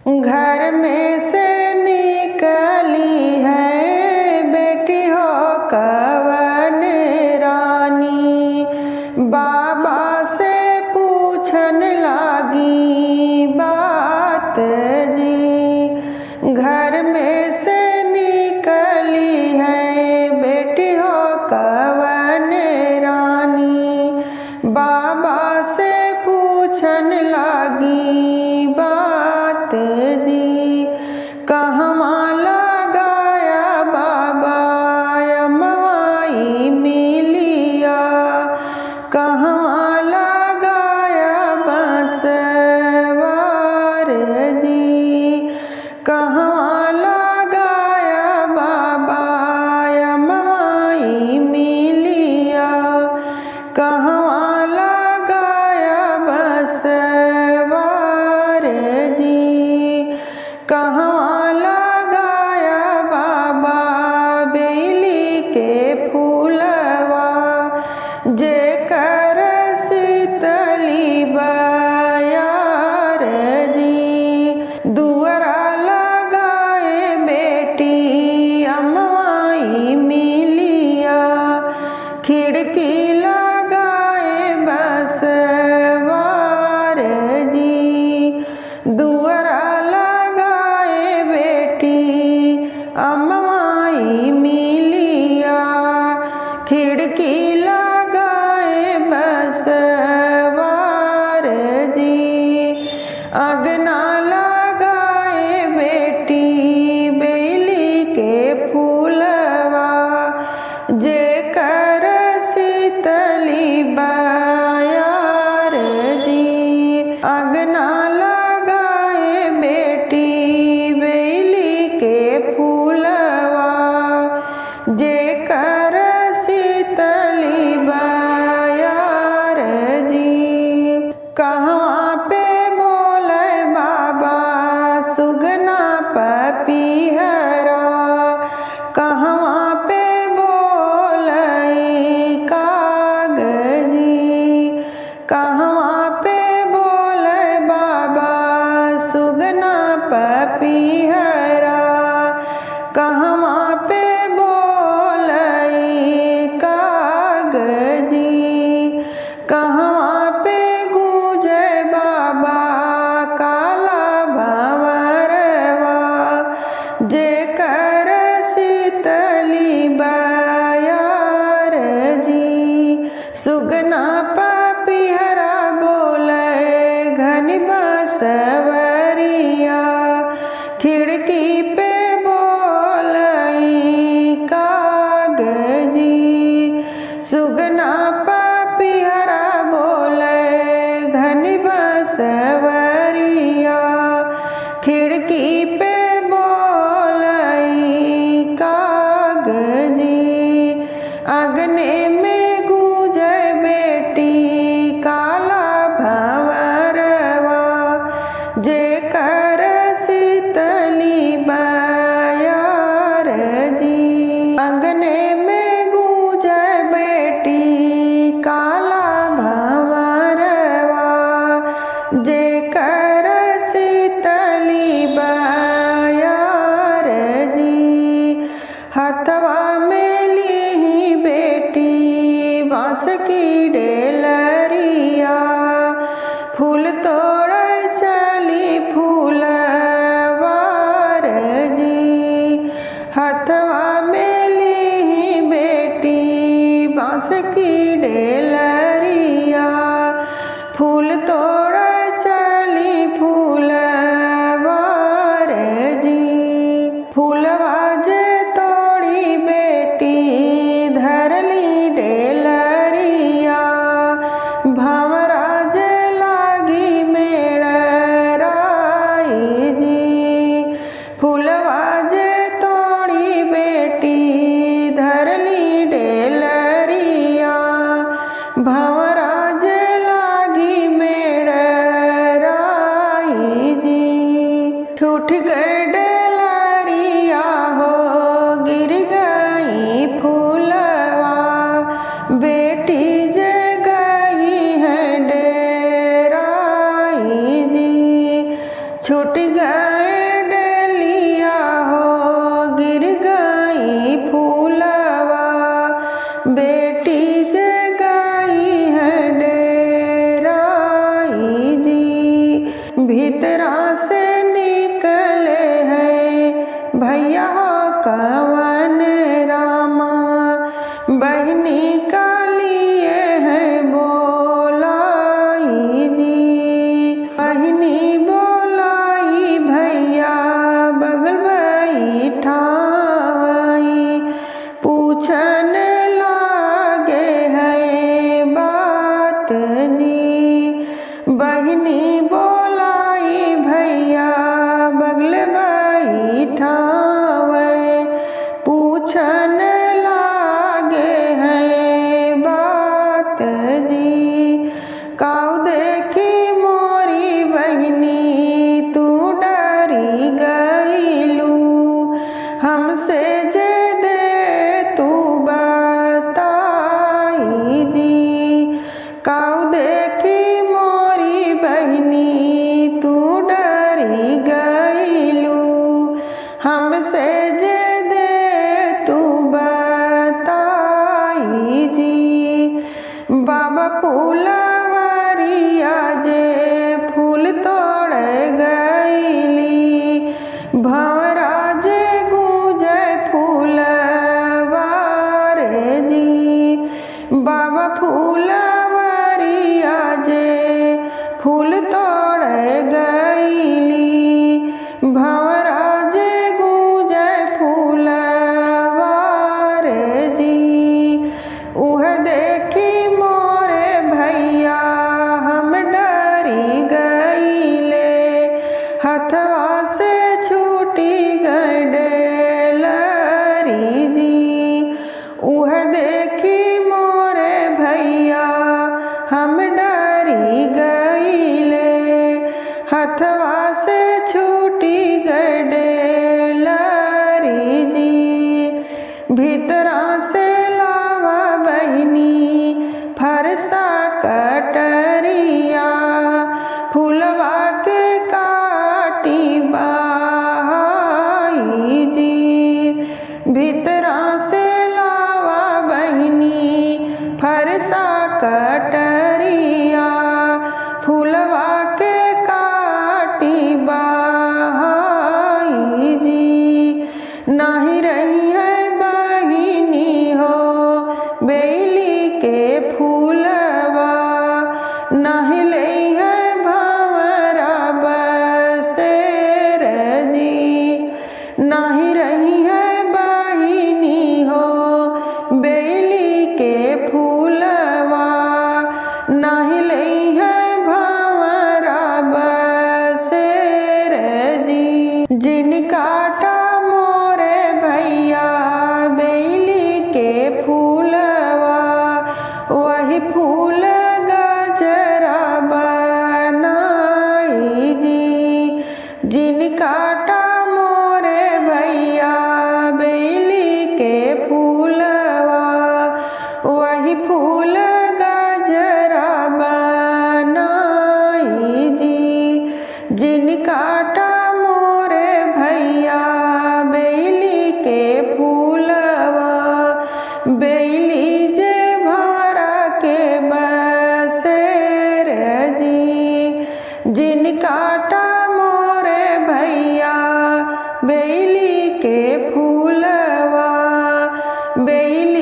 घर में से निकली है बेटी हो कवन रानी। बाबा से पूछन लागी बात जी। घर में से निकली है बेटी हो कवन रानी। बाबा से पूछन लागी बात जी। कहवा लगाया बाबा अमवाई मिलिया। कहवा लगाया बसवार जी। कहवा लगाया बाबा अमवाई मिलिया। कहवा लगाया बसवार जी। कहवा लगाया बाबा बेली के फूलवा। जेकर शीतली बयार जी। दुअरा लगाए बेटी अमवाई मिलिया। खिड़की लगाए बसवार जी। दुअरा लगाए बेटी अमवाई मिलिया। खिड़की लगाए बसवार जी। अगना लगाए बेटी बेली के फूलवा। जेकर शीतली बयार जी। अगना लगाए बेटी बेली के फूलवा। जेकर शीतली बयार जी। कहवा पे बोले बाबा सुगना पपीहरा। कहवा पे बोले कागजी। कहवा पे बोले बाबा सुगना पपीहरा। कहवा पे बोले कागजी। कहवा पे गूंजे बाबा काला भंवरवा। जेकर शीतली बयार जी। सुगना पपीहरा बोले घनी बसवरिया। खिड़की पे बोलई कागजी। सुगना पपीहरा बोले घनी बसवरिया। खिड़की पे बोलई कागजी। अगने में गूंजे बेटी काला भंवरवा। जेकर शीतली बयार जी। अगने में गूंजे बेटी काला भंवरवा। जेकर शीतली बयार जी। हथवा में ली बेटी बांस की डेलरिया। फूल तोड़े चली फूलवार जी। हथवा में ली बेटी बांस की डेलरिया। फूल तोड़े चली फूलवार जी। फूलवा जे तोड़ी बेटी धरली डेलरिया। भंवरा जे लागी मेड़राई जी। फूलवा जे तोड़ी बेटी धरली डेलरिया। भंवरा जे लागी मेड़राई जी। ठूठ गए डेलरिया हो गिर गई फूलवा। बेटी जे गई है डेराई जी। छूट गई डलिया हो गिर गई फूलवा बेटी जगाई है डेराई जी। भीतरा से निकले हैं भैया कवन रामा बहनी का लिए है बोलाई जी। बहनी बोलाई भैया बगल बैठाई पूछन लागे है बात जी। बहनी बोलाई भैया बगल बैठावे पूछन लागे है बात जी। काऊ देखी मोरी बहनी तू डरी गईलू हमसे जे दे तू बताई जी। काऊ देखी मोरी बहनी तू डरी गईलू हमसे जे दे तू बताई जी। बाबा फूलवरिया जे फूल तोड़ गईली भंवरा जे गूंजे फूलवार जी। बाबा फूलवरिया जे फूल तोड़ गईली भंवरा जे गूंजे फूलवार जी। उह देखी मोरे भैया हम डरी गईले हथवा से छूटी गई डेलरी जी। उह देखी मोरे भैया हम डरी गईले हथवा से छूटी गई डेलरी जी। भीतरा से लावा बहनी फरसा कटरिया फूलवा के काटी बाई जी। भीतरा से लावा बहनी फरसा कटरिया फूलवा के काटी बाई जी। नाही रही है बहिनी हो बेली के फूलवा नाही ले है भंवरा बसेर जी। नाही रही है बहिनी हो बेली के फूलवा नाही ले है भंवरा बसेर जी। जिन काटा मोरे भैया बेली के फूलवा वही फूल गजरा बनाई जी। जिन काटा मोरे भैया बेली के फूलवा वही फूल गजरा बनाई जी। जिन काटा मोरे भैया बेली के फूलवा बेली जे भंवरा के बसेर जी। जिन काटा मोरे भैया बेली के फूलवा बेली